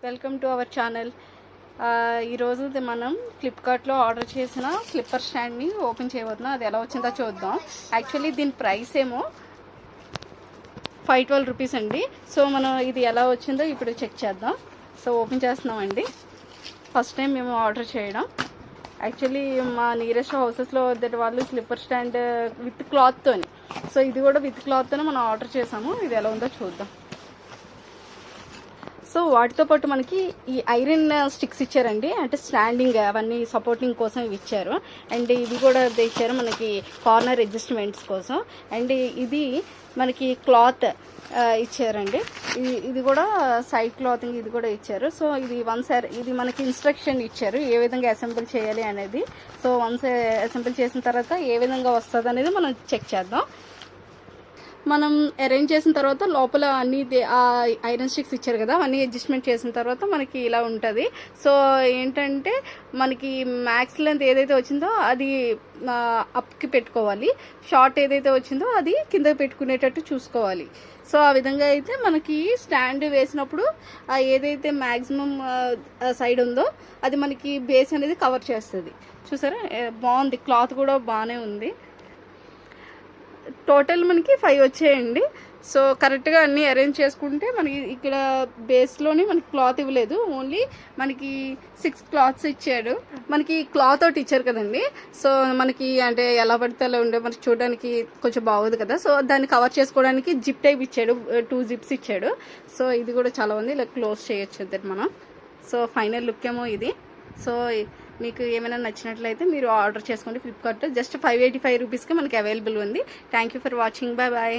Welcome to our channel. ఈరోజు మనం ఫ్లిప్కార్ట్లో ఆర్డర్ చేసిన స్లిప్పర్ స్టాండ్ని ఓపెన్ చేయబోతున్నాం. అది ఎలా వచ్చిందో చూద్దాం. యాక్చువల్లీ దీని ప్రైస్ ఏమో 512 రూపీస్ అండి. సో మనం ఇది ఎలా వచ్చిందో ఇప్పుడు చెక్ చేద్దాం. సో ఓపెన్ చేస్తున్నామండి. ఫస్ట్ టైం మేము ఆర్డర్ చేయడం. యాక్చువల్లీ మా నియరెస్ట్ హౌసెస్లో వాళ్ళు స్లిప్పర్ స్టాండ్ విత్ క్లాత్తోని, సో ఇది కూడా విత్ క్లాత్తోనే మనం ఆర్డర్ చేసాము. ఇది ఎలా ఉందో చూద్దాం. సో వాటితో పాటు మనకి ఈ ఐరన్ స్టిక్స్ ఇచ్చారండి, అంటే స్టాండింగ్ అవన్నీ సపోర్టింగ్ కోసం ఇచ్చారు. అండ్ ఇది కూడా ఇచ్చారు మనకి కార్నర్ అడ్జస్ట్మెంట్స్ కోసం. అండ్ ఇది మనకి క్లాత్ ఇచ్చారండి. ఇది కూడా సైడ్ క్లాతింగ్ ఇది కూడా ఇచ్చారు. సో ఇది ఇది మనకి ఇన్స్ట్రక్షన్ ఇచ్చారు ఏ విధంగా అసెంబుల్ చేయాలి అనేది. సో వన్స్ అసెంబుల్ చేసిన తర్వాత ఏ విధంగా వస్తుంది అనేది మనం చెక్ చేద్దాం. మనం అరేంజ్ చేసిన తర్వాత లోపల అన్ని ఐరన్ స్టిక్స్ ఇచ్చారు కదా, అవన్నీ అడ్జస్ట్మెంట్ చేసిన తర్వాత మనకి ఇలా ఉంటుంది. సో ఏంటంటే మనకి మ్యాక్స్ లెంత్ ఏదైతే వచ్చిందో అది అప్కి పెట్టుకోవాలి, షార్ట్ ఏదైతే వచ్చిందో అది కింద పెట్టుకునేటట్టు చూసుకోవాలి. సో ఆ విధంగా అయితే మనకి స్టాండ్ వేసినప్పుడు ఏదైతే మ్యాక్సిమం సైడ్ ఉందో అది మనకి బేస్ అనేది కవర్ చేస్తుంది. చూసారా, బాగుంది, క్లాత్ కూడా బాగానే ఉంది. టోటల్ మనకి 5 వచ్చాయండి. సో కరెక్ట్గా అన్నీ అరేంజ్ చేసుకుంటే మనకి ఇక్కడ బేస్లోని మనకి క్లాత్ ఇవ్వలేదు, ఓన్లీ మనకి 6 క్లాత్స్ ఇచ్చాడు. మనకి క్లాత్ ఒకటి ఇచ్చారు కదండి. సో మనకి అంటే ఎలా పడితే అలా ఉండే మనకి చూడడానికి కొంచెం బాగోదు కదా. సో దాన్ని కవర్ చేసుకోవడానికి జిప్ టైప్ ఇచ్చాడు, 2 జిప్స్ ఇచ్చాడు. సో ఇది కూడా చాలా ఉంది, ఇలా క్లోజ్ చేయొచ్చు అంతే మనం. సో ఫైనల్ లుక్ ఏమో ఇది. సో మీకు ఏమైనా నచ్చినట్లయితే మీరు ఆర్డర్ చేసుకోండి ఫ్లిప్కార్ట్లో. జస్ట్ 585 రూపీస్కి మనకి అవైలబుల్ ఉంది. Thank you for watching. Bye bye.